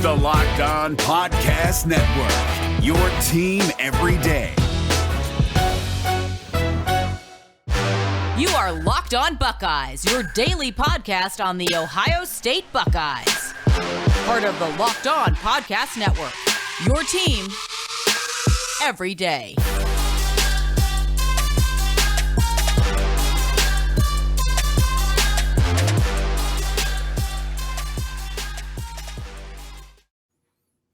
the Locked On Podcast Network, your team every day. You are Locked On Buckeyes, your daily podcast on the Ohio State Buckeyes. Part of the Locked On Podcast Network, your team every day.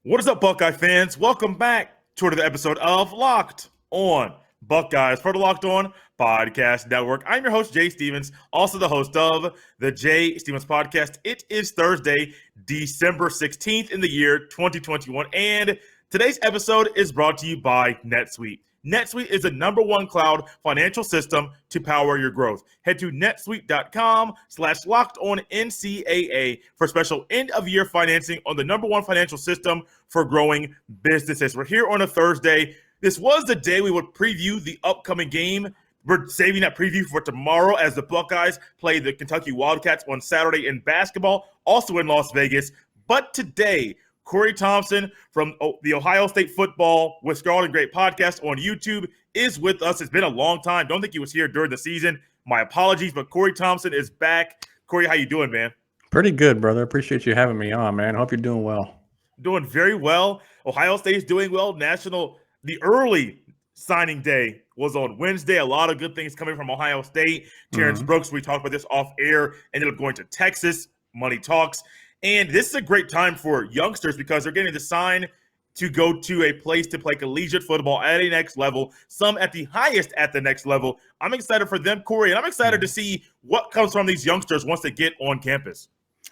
What is up, Buckeye fans? Welcome back to another episode of Locked On Buckeyes for the Locked On Podcast Network. I'm your host, Jay Stevens, also the host of the Jay Stevens Podcast. It is Thursday, December 16th in the year 2021, and today's episode is brought to you by NetSuite. NetSuite is the #1 cloud financial system to power your growth. Head to netsuite.com/lockedonncaa for special end-of-year financing on the #1 financial system for growing businesses. We're here on a Thursday. This was the day we would preview the upcoming game. We're saving that preview for tomorrow as the Buckeyes play the Kentucky Wildcats on Saturday in basketball, also in Las Vegas. But today, Cory Thompson from the Ohio State Football with Scarlet and Great podcast on YouTube is with us. It's been a long time. Don't think he was here during the season. My apologies, but Cory Thompson is back. Cory, how you doing, man? Pretty good, brother. Appreciate you having me on, man. Hope you're doing well. Doing very well. Ohio State's doing well. The early signing day was on Wednesday. A lot of good things coming from Ohio State. Terrence Brooks, we talked about this off air, ended up going to Texas. Money talks. And this is a great time for youngsters because they're getting to sign to go to a place to play collegiate football at a next level, some at the highest at the next level. I'm excited for them, Cory, and I'm excited to see what comes from these youngsters once they get on campus.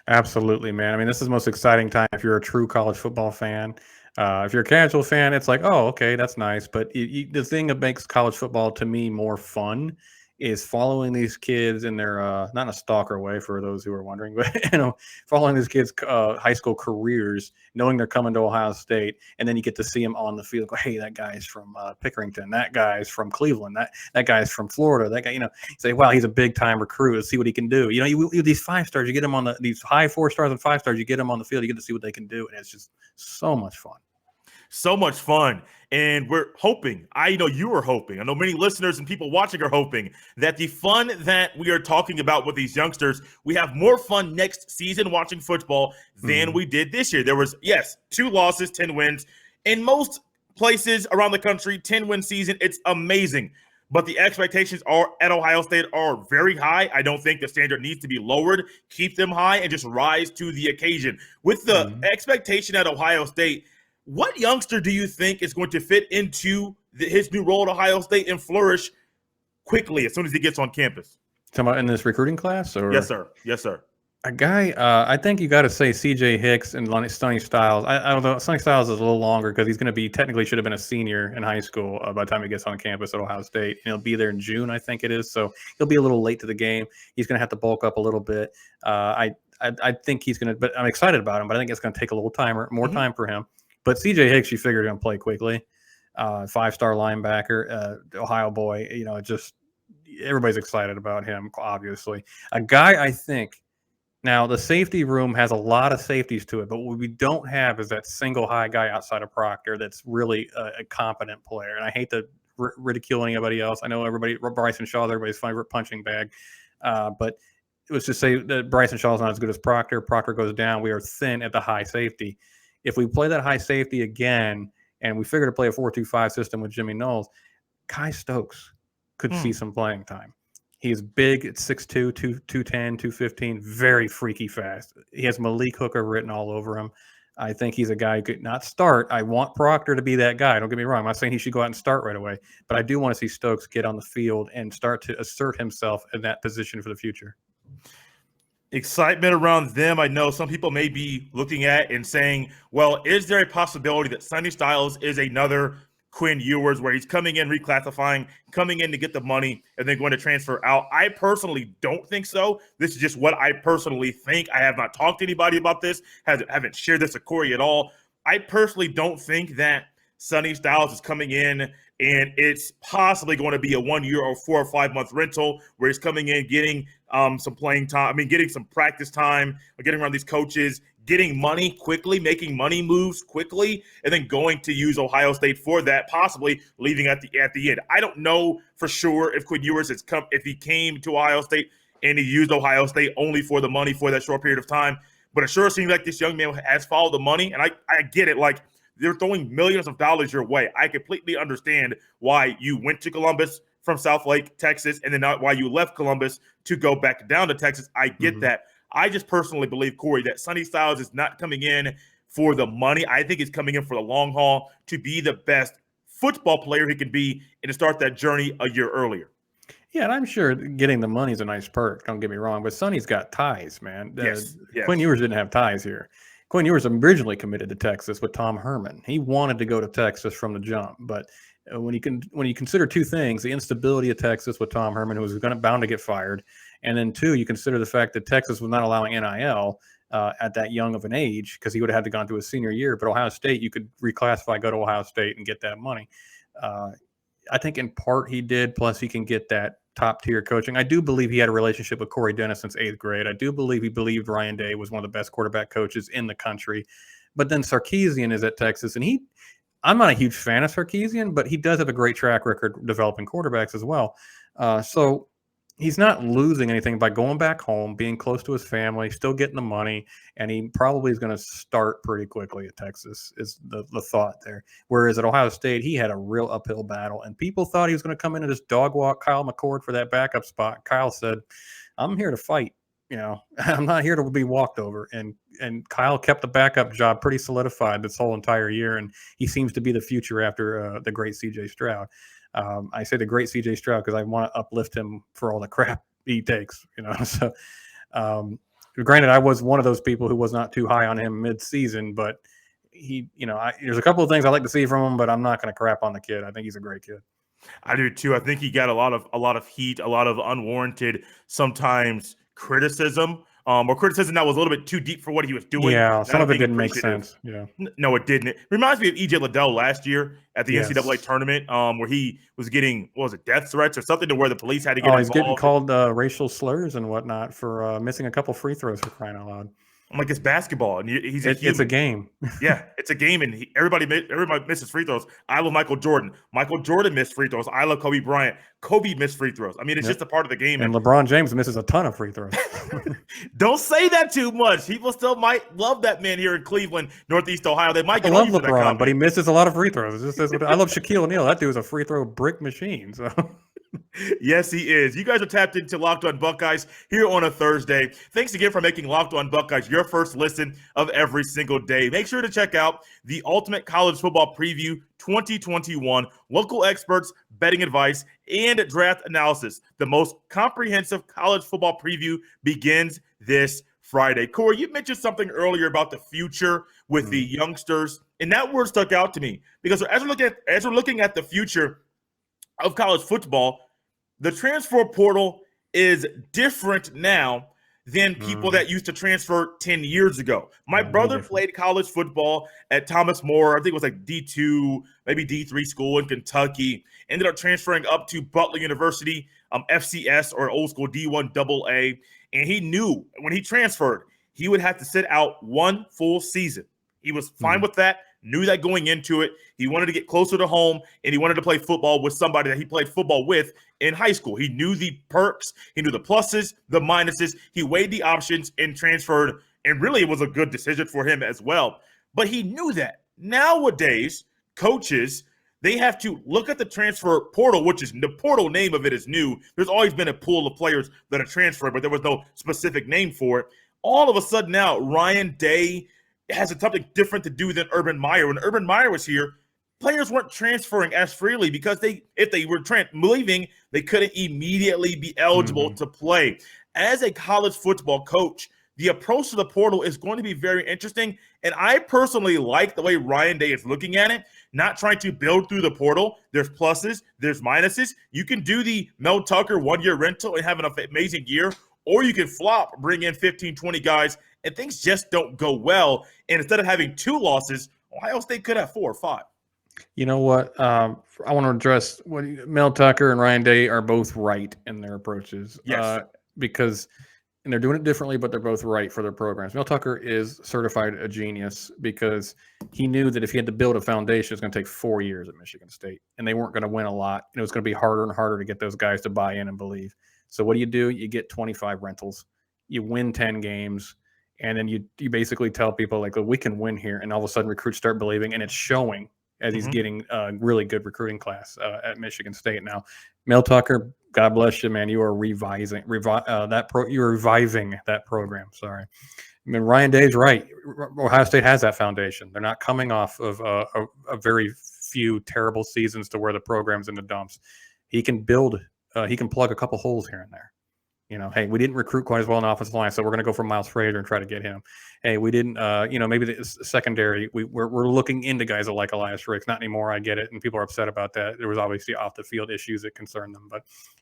Absolutely, man. I mean, this is the most exciting time if you're a true college football fan. If you're a casual fan, it's like, oh, okay, that's nice. But the thing that makes college football to me more fun is following these kids in their not in a stalker way for those who are wondering, but following these kids' high school careers, knowing they're coming to Ohio State, and then you get to see them on the field. Go, hey, that guy's from Pickerington, that guy's from Cleveland, that guy's from Florida, that guy. You say, wow, he's a big time recruit. Let's see what he can do. You these 5-stars, you get them on these high 4 stars and 5 stars, you get them on the field, you get to see what they can do, and it's just so much fun. So much fun. And we're hoping, I know you are hoping, I know many listeners and people watching are hoping that the fun that we are talking about with these youngsters, we have more fun next season watching football than we did this year. There was, 2 losses, 10 wins. In most places around the country, 10-win season, it's amazing. But the expectations at Ohio State are very high. I don't think the standard needs to be lowered. Keep them high and just rise to the occasion. With the expectation at Ohio State, what youngster do you think is going to fit into his new role at Ohio State and flourish quickly as soon as he gets on campus? Talking about in this recruiting class? Or? Yes, sir. Yes, sir. A guy, I think you got to say C.J. Hicks and Sonny Styles. I don't know. Sonny Styles is a little longer because he's going to be technically should have been a senior in high school by the time he gets on campus at Ohio State. And he'll be there in June, I think it is. So he'll be a little late to the game. He's going to have to bulk up a little bit. I think he's going to, but I'm excited about him. But I think it's going to take a little time or more time for him. But C.J. Hicks, you figured going to play quickly. 5-star linebacker, Ohio boy. Just everybody's excited about him, obviously. A guy I think, now the safety room has a lot of safeties to it, but what we don't have is that single high guy outside of Proctor that's really a competent player. And I hate to ridicule anybody else. I know Bryson Shaw's everybody's favorite punching bag. But it was to say that Bryson Shaw's not as good as Proctor. Proctor goes down. We are thin at the high safety. If we play that high safety again, and we figure to play a 4-2-5 system with Jimmy Knowles, Kai Stokes could see some playing time. He is big at 6'2", 210, 215, very freaky fast. He has Malik Hooker written all over him. I think he's a guy who could not start. I want Proctor to be that guy. Don't get me wrong. I'm not saying he should go out and start right away, but I do want to see Stokes get on the field and start to assert himself in that position for the future. Excitement around them. I know some people may be looking at and saying, well, is there a possibility that Sonny Styles is another Quinn Ewers where he's coming in, reclassifying, coming in to get the money, and then going to transfer out? I personally don't think so. This is just what I personally think. I have not talked to anybody about this, haven't shared this with Cory at all. I personally don't think that Sonny Styles is coming in and it's possibly going to be a 1 year or 4 or 5 month rental where he's coming in, getting some playing time, getting some practice time, getting around these coaches, getting money quickly, making money moves quickly, and then going to use Ohio State for that, possibly leaving at the end. I don't know for sure if Quinn Ewers if he came to Ohio State and he used Ohio State only for the money for that short period of time, but it sure seems like this young man has followed the money, and I get it. Like, they're throwing millions of dollars your way. I completely understand why you went to Columbus from South Lake, Texas, and then not why you left Columbus to go back down to Texas. I get that. I just personally believe, Corey, that Sonny Styles is not coming in for the money. I think he's coming in for the long haul to be the best football player he can be and to start that journey a year earlier. Yeah, and I'm sure getting the money is a nice perk. Don't get me wrong, but Sonny's got ties, man. Yes. Quinn Ewers didn't have ties here. Quinn Ewers originally committed to Texas with Tom Herman. He wanted to go to Texas from the jump, but when you consider two things: the instability of Texas with Tom Herman, who was bound to get fired, and then two, you consider the fact that Texas was not allowing NIL at that young of an age because he would have had to gone through his senior year. But Ohio State, you could reclassify, go to Ohio State, and get that money. I think in part he did. Plus, he can get that top tier coaching. I do believe he had a relationship with Corey Dennis since 8th grade. I do believe he believed Ryan Day was one of the best quarterback coaches in the country. But then Sarkisian is at Texas, and I'm not a huge fan of Sarkisian, but he does have a great track record developing quarterbacks as well. So he's not losing anything by going back home, being close to his family, still getting the money, and he probably is going to start pretty quickly at Texas is the thought there. Whereas at Ohio State, he had a real uphill battle, and people thought he was going to come in and just dog walk Kyle McCord for that backup spot. Kyle said, I'm here to fight. I'm not here to be walked over. And Kyle kept the backup job pretty solidified this whole entire year, and he seems to be the future after the great C.J. Stroud. I say the great C.J. Stroud because I want to uplift him for all the crap he takes. So granted, I was one of those people who was not too high on him mid-season, but there's a couple of things I like to see from him, but I'm not going to crap on the kid. I think he's a great kid. I do too. I think he got a lot of heat, a lot of unwarranted, sometimes criticism, or criticism that was a little bit too deep for what he was doing. Yeah, some of it didn't make sense. Yeah, no, it didn't. It reminds me of EJ Liddell last year at the NCAA tournament, where he was getting, death threats or something to where the police had to get involved. He's getting called racial slurs and whatnot for missing a couple free throws, for crying out loud. I'm like, it's basketball, and it's a game. Yeah, it's a game, and everybody misses free throws. I love Michael Jordan. Michael Jordan missed free throws. I love Kobe Bryant. Kobe missed free throws. I mean, it's just a part of the game. And LeBron James misses a ton of free throws. Don't say that too much. People still might love that man here in Cleveland, Northeast Ohio. They might. I love LeBron, but he misses a lot of free throws. I love Shaquille O'Neal. That dude is a free throw brick machine. So. Yes, he is. You guys are tapped into Locked On Buckeyes here on a Thursday. Thanks again for making Locked On Buckeyes your first listen of every single day. Make sure to check out the Ultimate College Football Preview 2021, local experts, betting advice, and draft analysis. The most comprehensive college football preview begins this Friday. Corey, you mentioned something earlier about the future with the youngsters, and that word stuck out to me because as we're looking at the future of college football, the transfer portal is different now than people that used to transfer 10 years ago. My brother played college football at Thomas More. I think it was like D2, maybe D3 school in Kentucky. Ended up transferring up to Butler University, FCS or old school D1 AA. And he knew when he transferred, he would have to sit out one full season. He was fine with that. Knew that going into it. He wanted to get closer to home, and he wanted to play football with somebody that he played football with in high school. He knew the perks. He knew the pluses, the minuses. He weighed the options and transferred, and really it was a good decision for him as well. But he knew that. Nowadays, coaches, they have to look at the transfer portal, which is the portal name of it is new. There's always been a pool of players that are transferred, but there was no specific name for it. All of a sudden now, Ryan Day has something different to do than Urban Meyer. When Urban Meyer was here, players weren't transferring as freely because if they were leaving, they couldn't immediately be eligible to play. As a college football coach, the approach to the portal is going to be very interesting, and I personally like the way Ryan Day is looking at it, not trying to build through the portal. There's pluses, there's minuses. You can do the Mel Tucker one-year rental and have an amazing year, or you can flop, bring in 15, 20 guys, and things just don't go well. And instead of having 2 losses, Ohio State could have 4 or 5. You know what? I want to address Mel Tucker and Ryan Day are both right in their approaches. Yes. Because and they're doing it differently, but they're both right for their programs. Mel Tucker is certified a genius because he knew that if he had to build a foundation, it's going to take 4 years at Michigan State, and they weren't going to win a lot, and it was going to be harder and harder to get those guys to buy in and believe. So what do? You get 25 rentals, you win 10 games, and then you basically tell people like, oh, we can win here, and all of a sudden recruits start believing, and it's showing as he's getting a really good recruiting class at Michigan State now. Mel Tucker, God bless you, man. You are reviving that program. Sorry. I mean, Ryan Day's right. Ohio State has that foundation. They're not coming off of a very few terrible seasons to where the program's in the dumps. He can build. He can plug a couple holes here and there. Hey, we didn't recruit quite as well in the offensive line, so we're going to go for Miles Frazier and try to get him. Hey, we didn't, maybe the secondary, we're looking into guys like Elias Ricks. Not anymore, I get it, and people are upset about that. There was obviously off-the-field issues that concerned them, but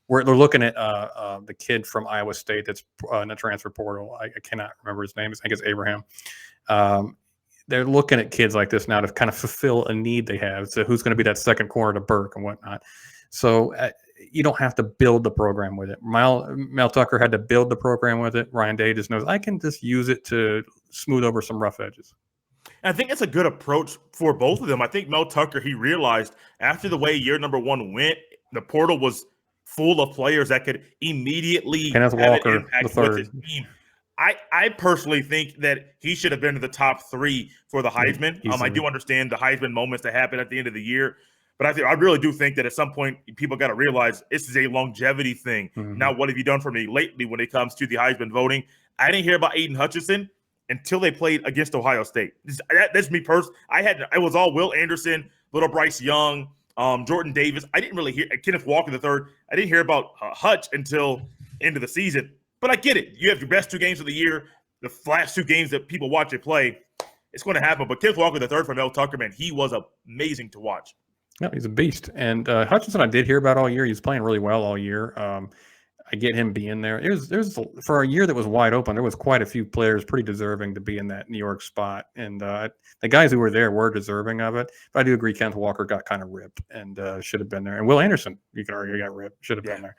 they're looking at the kid from Iowa State that's in the transfer portal. I cannot remember his name. I think it's Abraham. They're looking at kids like this now to kind of fulfill a need they have. So who's going to be that second corner to Burke and whatnot? So you don't have to build the program with it. Mel Tucker had to build the program with it. Ryan Day just knows I can just use it to smooth over some rough edges. And I think it's a good approach for both of them. I think Mel Tucker, he realized after the way year number 1 went, the portal was full of players that could immediately Kenneth Walker, an impact with his team. I personally think that he should have been in the top 3 for the Heisman. I do understand the Heisman moments that happen at the end of the year. But I really do think that at some point people got to realize this is a longevity thing. Mm-hmm. Now, what have you done for me lately when it comes to the Heisman voting? I didn't hear about Aiden Hutchinson until they played against Ohio State. That's me personally. I was all Will Anderson, little Bryce Young, Jordan Davis. I didn't really hear Kenneth Walker III. I didn't hear about Hutch until end of the season. But I get it. You have your best 2 games of the year, the last 2 games that people watch you play. It's going to happen. But Kenneth Walker III from Mel Tucker, man, he was amazing to watch. No, he's a beast. And Hutchinson, I did hear about all year. He's playing really well all year. I get him being there. There's for a year that was wide open, there was quite a few players pretty deserving to be in that New York spot. And the guys who were there were deserving of it. But I do agree Kenneth Walker got kind of ripped and should have been there. And Will Anderson, you can argue, got ripped, should have been there.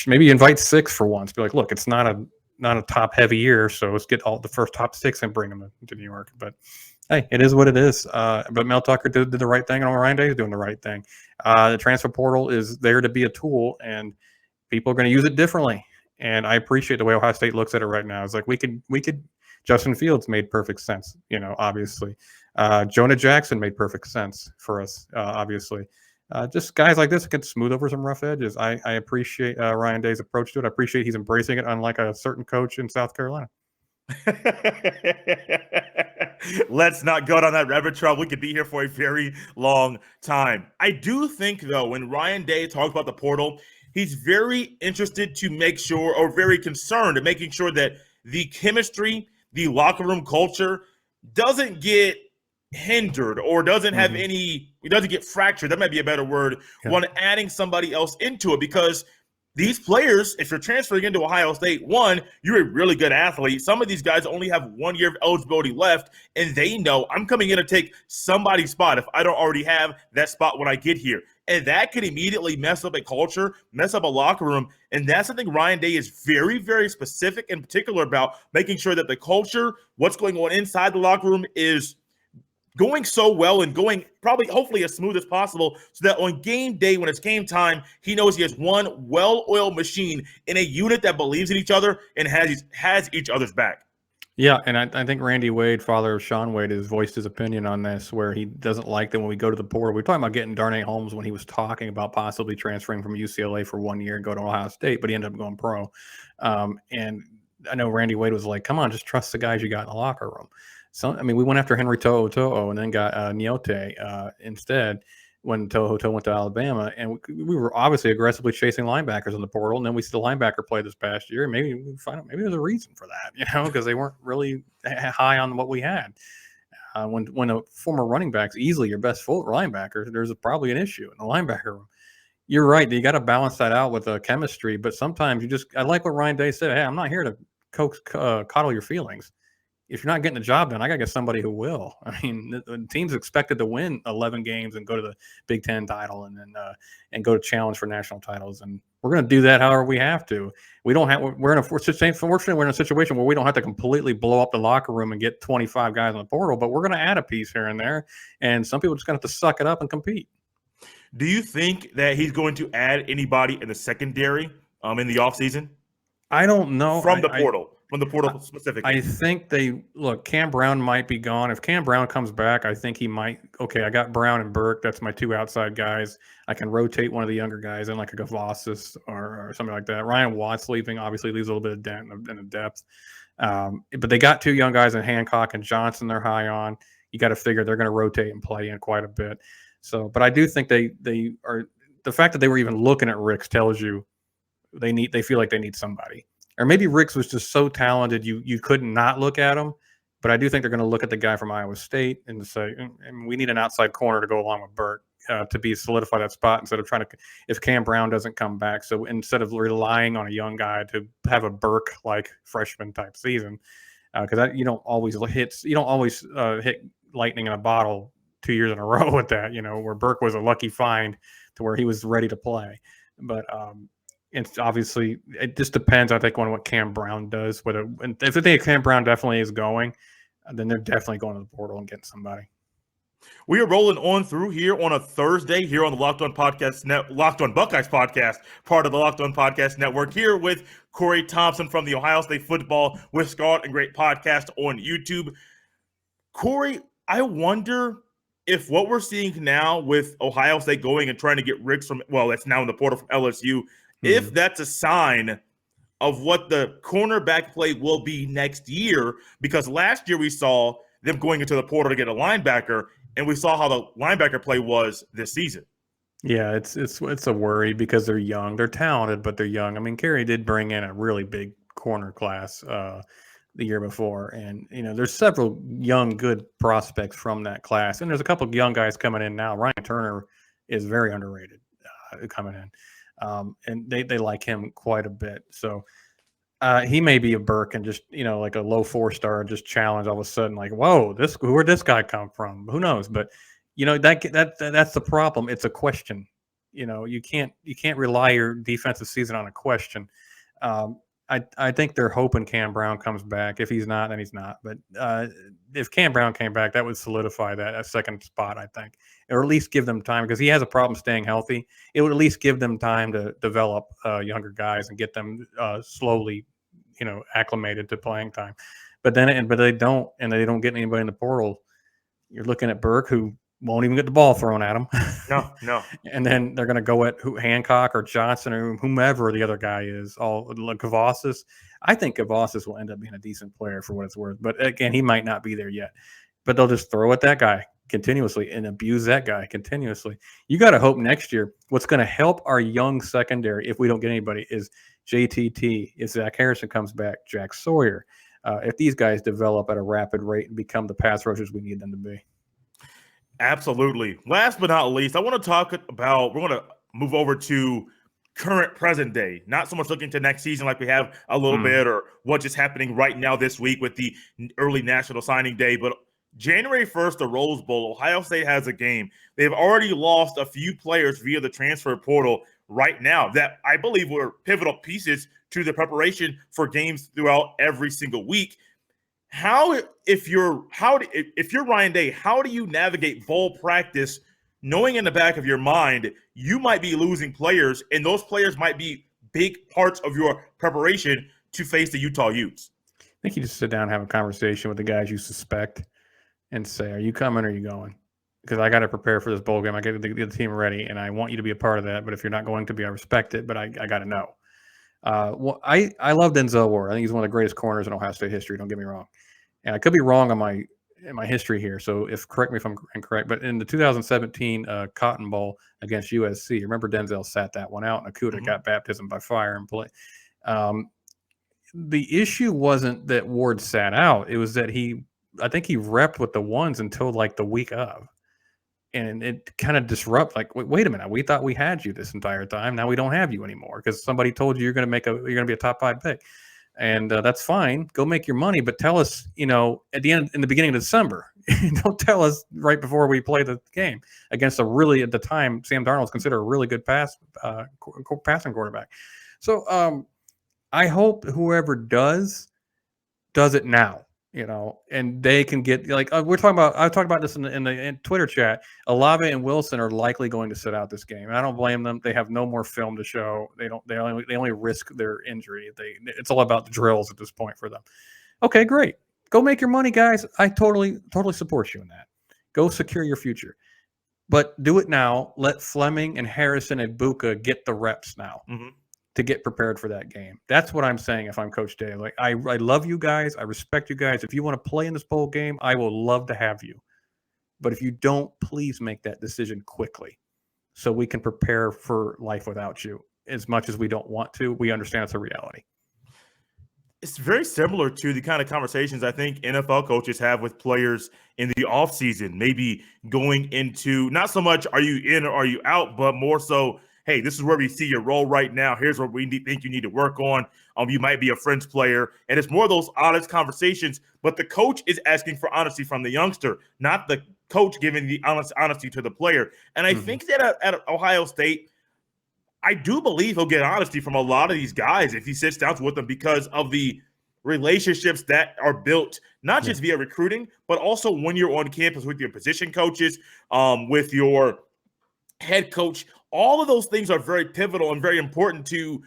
Maybe invite 6 for once. Be like, look, it's not a top-heavy year, so let's get all the first top 6 and bring them to New York. But hey, it is what it is. But Mel Tucker did the right thing, and Ryan Day is doing the right thing. The transfer portal is there to be a tool, and people are going to use it differently. And I appreciate the way Ohio State looks at it right now. It's like we could. Justin Fields made perfect sense, obviously. Jonah Jackson made perfect sense for us, obviously. Just guys like this can smooth over some rough edges. I appreciate Ryan Day's approach to it. I appreciate he's embracing it, unlike a certain coach in South Carolina. Let's not go down that rabbit trail. We could be here for a very long time. I do think, though, when Ryan Day talks about the portal, he's very interested to make sure, or very concerned at making sure that the chemistry, the locker room culture doesn't get hindered or doesn't have it doesn't get fractured. That might be a better word when adding somebody else into it, because these players, if you're transferring into Ohio State, one, you're a really good athlete. Some of these guys only have 1 year of eligibility left, and they know I'm coming in to take somebody's spot if I don't already have that spot when I get here. And that could immediately mess up a culture, mess up a locker room. And that's something Ryan Day is very, very specific and particular about, making sure that the culture, what's going on inside the locker room, is going so well and going hopefully as smooth as possible, so that on game day, when it's game time, he knows he has one well-oiled machine in a unit that believes in each other and has each other's back. Yeah, and I think Randy Wade, father of Sean Wade, has voiced his opinion on this, where he doesn't like that when we go to the portal. We're talking about getting Darnay Holmes when he was talking about possibly transferring from UCLA for 1 year and go to Ohio State, but he ended up going pro. And I know Randy Wade was like, come on, just trust the guys you got in the locker room. So, I mean, we went after Henry To'o and then got Niote instead when To'o went to Alabama. And we were obviously aggressively chasing linebackers in the portal. And then we see the linebacker play this past year. Maybe we find out, maybe there's a reason for that, because they weren't really high on what we had. When a former running back's easily your best full linebacker, there's probably an issue in the linebacker room. You're right. You got to balance that out with chemistry. But sometimes I like what Ryan Day said. Hey, I'm not here to coddle your feelings. if you're not getting the job done, I got to get somebody who will. I mean, the team's expected to win 11 games and go to the Big Ten title and go to challenge for national titles. And we're going to do that however we have to. Fortunately, we're in a situation where we don't have to completely blow up the locker room and get 25 guys in the portal, but we're going to add a piece here and there. And some people just going to have to suck it up and compete. Do you think that he's going to add anybody in the secondary in the offseason? I don't know. From the portal specifically. I think Cam Brown might be gone. If Cam Brown comes back, I think he might. Okay, I got Brown and Burke. That's my two outside guys. I can rotate one of the younger guys in like a Gavasis or something like that. Ryan Watts leaving obviously leaves a little bit of dent in the depth. But they got two young guys in Hancock and Johnson they're high on. You got to figure they're going to rotate and play in quite a bit. So, but I do think they are. The fact that they were even looking at Ricks tells you they feel like they need somebody. Or maybe Ricks was just so talented you couldn't not look at him. But I do think they're going to look at the guy from Iowa State and say, we need an outside corner to go along with Burt to solidify that spot instead of trying to – if Cam Brown doesn't come back. So instead of relying on a young guy to have a Burke-like freshman-type season, because you don't always hit lightning in a bottle 2 years in a row with that, where Burke was a lucky find to where he was ready to play. But it's obviously it just depends, I think, on what Cam Brown does. If they think Cam Brown definitely is going, then they're definitely going to the portal and getting somebody. We are rolling on through here on a Thursday here on the Locked On Buckeyes podcast, part of the Locked On Podcast Network, here with Cory Thompson from the Ohio State Football with Scarlet and Great podcast on YouTube. Cory, I wonder if what we're seeing now with Ohio State going and trying to get Ricks that's now in the portal from LSU, if that's a sign of what the cornerback play will be next year, because last year we saw them going into the portal to get a linebacker, and we saw how the linebacker play was this season. Yeah, it's a worry because they're young. They're talented, but they're young. I mean, Cory did bring in a really big corner class the year before, and there's several young, good prospects from that class, and there's a couple of young guys coming in now. Ryan Turner is very underrated coming in. And they like him quite a bit. So he may be a Burke and just, like a low 4-star, just challenge all of a sudden, like, whoa, where'd this guy come from? Who knows? But, that's the problem. It's a question. You can't rely your defensive season on a question. I think they're hoping Cam Brown comes back. If he's not, then he's not. But if Cam Brown came back, that would solidify that second spot, I think, or at least give them time because he has a problem staying healthy. It would at least give them time to develop younger guys and get them slowly, acclimated to playing time. But they don't, and they don't get anybody in the portal. You're looking at Burke, who won't even get the ball thrown at him. No. And then they're going to go at Hancock or Johnson or whomever the other guy is. Gavasis. I think Gavasis will end up being a decent player for what it's worth. But again, he might not be there yet. But they'll just throw at that guy continuously and abuse that guy continuously. You got to hope next year what's going to help our young secondary, if we don't get anybody, is JTT. If Zach Harrison comes back, Jack Sawyer. If these guys develop at a rapid rate and become the pass rushers we need them to be. Absolutely. Last but not least, I want to talk about, we're going to move over to current present day, not so much looking to next season like we have a little bit or what's just happening right now this week with the early National Signing Day. But January 1st, the Rose Bowl, Ohio State has a game. They've already lost a few players via the transfer portal right now that I believe were pivotal pieces to the preparation for games throughout every single week. If you're Ryan Day, how do you navigate bowl practice knowing in the back of your mind you might be losing players and those players might be big parts of your preparation to face the Utah Utes? I think you just sit down and have a conversation with the guys you suspect and say, are you coming or are you going? Because I got to prepare for this bowl game. I got to get the team ready, and I want you to be a part of that. But if you're not going to be, I respect it, but I got to know. I love Denzel Ward. I think he's one of the greatest corners in Ohio State history. Don't get me wrong. And I could be wrong on my history here. So correct me if I'm incorrect, but in the 2017 Cotton Bowl against USC, remember Denzel sat that one out and Akuta got baptism by fire and play. The issue wasn't that Ward sat out. It was that I think he repped with the ones until like the week of. And it kind of disrupts, like, wait a minute, we thought we had you this entire time. Now we don't have you anymore because somebody told you you're going to be a top 5 pick. And that's fine. Go make your money, but tell us, in the beginning of December. Don't tell us right before we play the game against a really, at the time, Sam Darnold's considered a really good passing quarterback. So I hope whoever does it now. And they can get I talked about this in the Twitter chat. Olave and Wilson are likely going to sit out this game. And I don't blame them. They have no more film to show. They only risk their injury. It's all about the drills at this point for them. Okay, great. Go make your money, guys. I totally support you in that. Go secure your future. But do it now. Let Fleming and Harrison and Buka get the reps now. Mm-hmm. To get prepared for that game. That's what I'm saying if I'm Coach Day. I love you guys. I respect you guys. If you want to play in this bowl game, I will love to have you. But if you don't, please make that decision quickly so we can prepare for life without you. As much as we don't want to, we understand it's a reality. It's very similar to the kind of conversations I think NFL coaches have with players in the offseason, maybe going into not so much are you in or are you out, but more so, hey, this is where we see your role right now. Here's what we think you need to work on. You might be a fringe player. And it's more of those honest conversations. But the coach is asking for honesty from the youngster, not the coach giving the honesty to the player. And I think that at Ohio State, I do believe he'll get honesty from a lot of these guys if he sits down with them because of the relationships that are built, not just via recruiting, but also when you're on campus with your position coaches, with your head coach. All of those things are very pivotal and very important to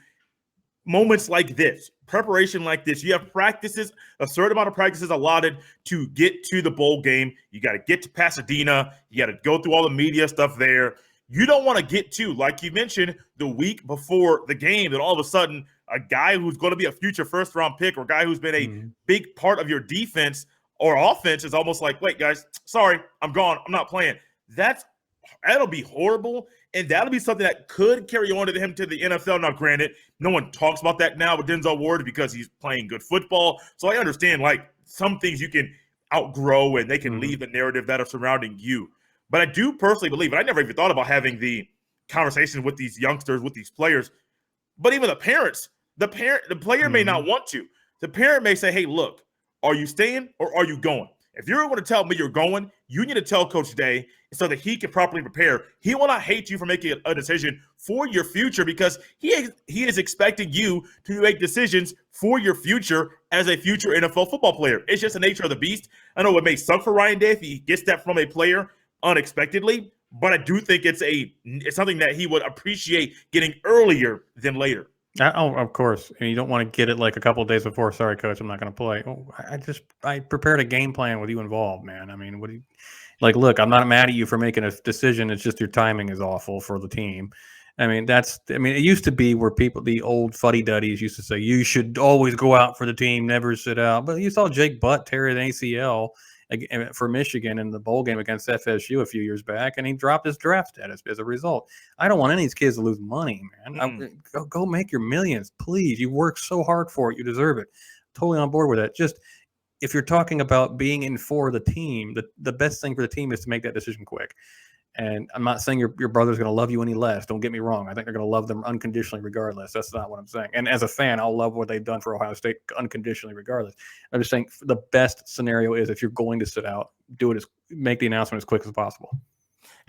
moments like this, preparation like this. You have practices, a certain amount of practices allotted to get to the bowl game. You got to get to Pasadena. You got to go through all the media stuff there. You don't want to get to, like you mentioned, the week before the game, that all of a sudden a guy who's going to be a future first-round pick or a guy who's been a big part of your defense or offense is almost like, wait, guys, sorry, I'm gone. I'm not playing. That'll be horrible, and that'll be something that could carry on to him to the NFL. Now, granted, no one talks about that now with Denzel Ward because he's playing good football. So I understand, some things you can outgrow and they can leave the narrative that are surrounding you. But I do personally believe, and I never even thought about having the conversation with these youngsters, with these players, but even the parents, the player may not want to. The parent may say, hey, look, are you staying or are you going? If you're going to tell me you're going, you need to tell Coach Day so that he can properly prepare. He will not hate you for making a decision for your future because he is expecting you to make decisions for your future as a future NFL football player. It's just the nature of the beast. I know it may suck for Ryan Day if he gets that from a player unexpectedly, but I do think it's something that he would appreciate getting earlier than later. Oh, of course. And you don't want to get it a couple of days before. Sorry, coach, I'm not going to play. Oh, I prepared a game plan with you involved, man. I mean, what do you look, I'm not mad at you for making a decision. It's just your timing is awful for the team. It used to be where the old fuddy-duddies used to say, you should always go out for the team, never sit out. But you saw Jake Butt tear an ACL for Michigan in the bowl game against FSU a few years back, and he dropped his draft status as a result. I don't want any of these kids to lose money, man. Go make your millions, please. You work so hard for it. You deserve it. Totally on board with that. Just if you're talking about being in for the team, the best thing for the team is to make that decision quick. And I'm not saying your brother's going to love you any less. Don't get me wrong. I think they're going to love them unconditionally regardless. That's not what I'm saying. And as a fan, I'll love what they've done for Ohio State unconditionally regardless. I'm just saying the best scenario is if you're going to sit out, make the announcement as quick as possible.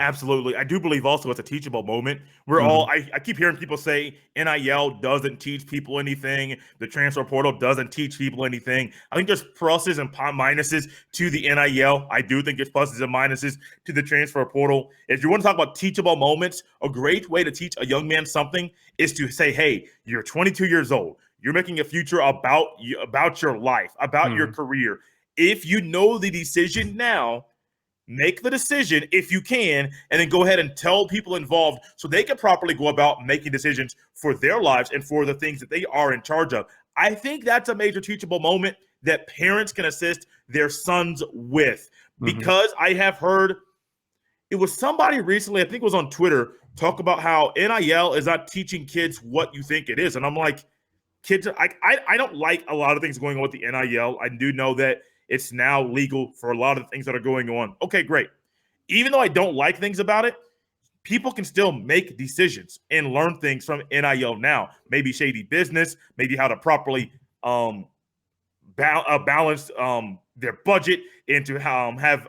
Absolutely. I do believe also it's a teachable moment. I keep hearing people say NIL doesn't teach people anything. The transfer portal doesn't teach people anything. I think there's pluses and minuses to the NIL. I do think there's pluses and minuses to the transfer portal. If you want to talk about teachable moments, a great way to teach a young man something is to say, hey, you're 22 years old. You're making a future about your life, about your career. If you know the decision now, make the decision if you can, and then go ahead and tell people involved so they can properly go about making decisions for their lives and for the things that they are in charge of. I think that's a major teachable moment that parents can assist their sons with, because I have heard it was somebody recently, I think it was on Twitter, talk about how NIL is not teaching kids what you think it is. And I'm like, kids, I don't like a lot of things going on with the NIL. I do know that it's now legal for a lot of things that are going on. Okay, great. Even though I don't like things about it, people can still make decisions and learn things from NIL now. Maybe shady business, maybe how to properly balance their budget and to have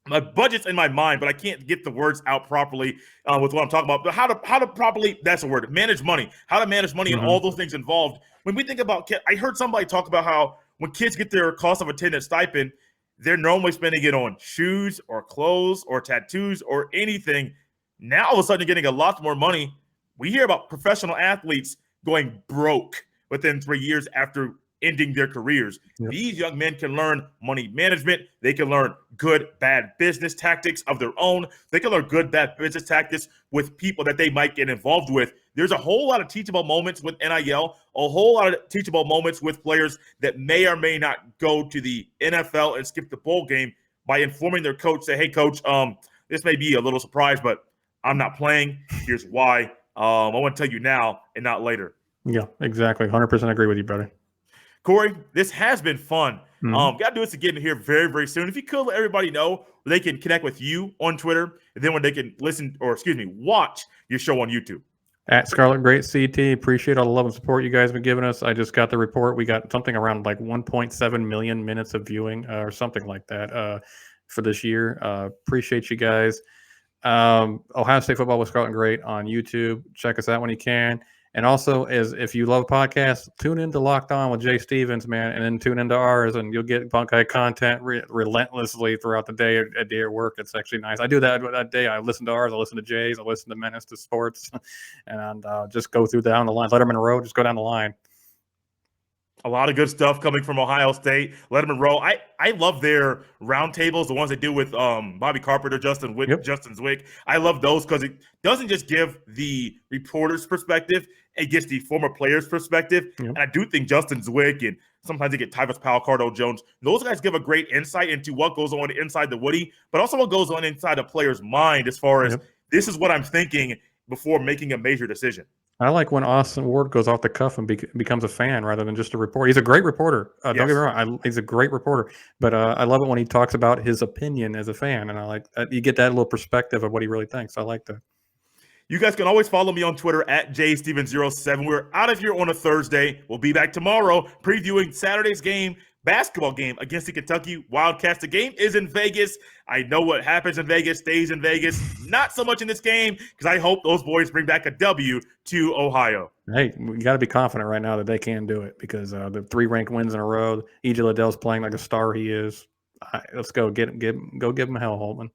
my budget's in my mind, but I can't get the words out properly with what I'm talking about. But how to properly, that's a word, manage money, how to manage money and all those things involved. When we think about kids, I heard somebody talk about how when kids get their cost of attendance stipend, they're normally spending it on shoes or clothes or tattoos or anything. Now, all of a sudden, you're getting a lot more money. We hear about professional athletes going broke within 3 years after ending their careers. Yep. These young men can learn money management. They can learn good, bad business tactics of their own. They can learn good, bad business tactics with people that they might get involved with. There's a whole lot of teachable moments with NIL, a whole lot of teachable moments with players that may or may not go to the NFL and skip the bowl game by informing their coach, say, hey, coach, this may be a little surprise, but I'm not playing. Here's why. I want to tell you now and not later. Yeah, exactly. 100% agree with you, brother. Cory, this has been fun. Got to do this again here very, very soon. If you could let everybody know where they can connect with you on Twitter, and then when they can watch your show on YouTube. At Scarlet Great CT, appreciate all the love and support you guys have been giving us. I just got the report. We got something around like 1.7 million minutes of viewing or something like that for this year. Appreciate you guys. Ohio State Football with Scarlet Great on YouTube. Check us out when you can. And also, if you love podcasts, tune into Locked On with Jay Stevens, man, and then tune into ours, and you'll get Buckeye content relentlessly throughout the day at work. It's actually nice. I do that day. I listen to ours. I listen to Jay's. I listen to Menace to Sports, and just go through down the line. Letterman Row, just go down the line. A lot of good stuff coming from Ohio State. Letterman Row. I love their roundtables, the ones they do with Bobby Carpenter, Justin Zwick. I love those because it doesn't just give the reporter's perspective, it gets the former player's perspective. Yep. And I do think Justin Zwick and sometimes they get Tyvus Powell, Cardell Jones. Those guys give a great insight into what goes on inside the Woody, but also what goes on inside a player's mind as far as this is what I'm thinking before making a major decision. I like when Austin Ward goes off the cuff and becomes a fan rather than just a reporter. He's a great reporter. Don't get me wrong. He's a great reporter. But I love it when he talks about his opinion as a fan. And I like you get that little perspective of what he really thinks. I like that. You guys can always follow me on Twitter at JSteven07. We're out of here on a Thursday. We'll be back tomorrow previewing Saturday's basketball game against the Kentucky Wildcats. The game is in Vegas. I know what happens in Vegas stays in Vegas. Not so much in this game because I hope those boys bring back a W to Ohio. Hey, we got to be confident right now that they can do it because the 3 ranked wins in a row. E.J. Liddell's playing like a star he is. Let's go give him hell, Holtman.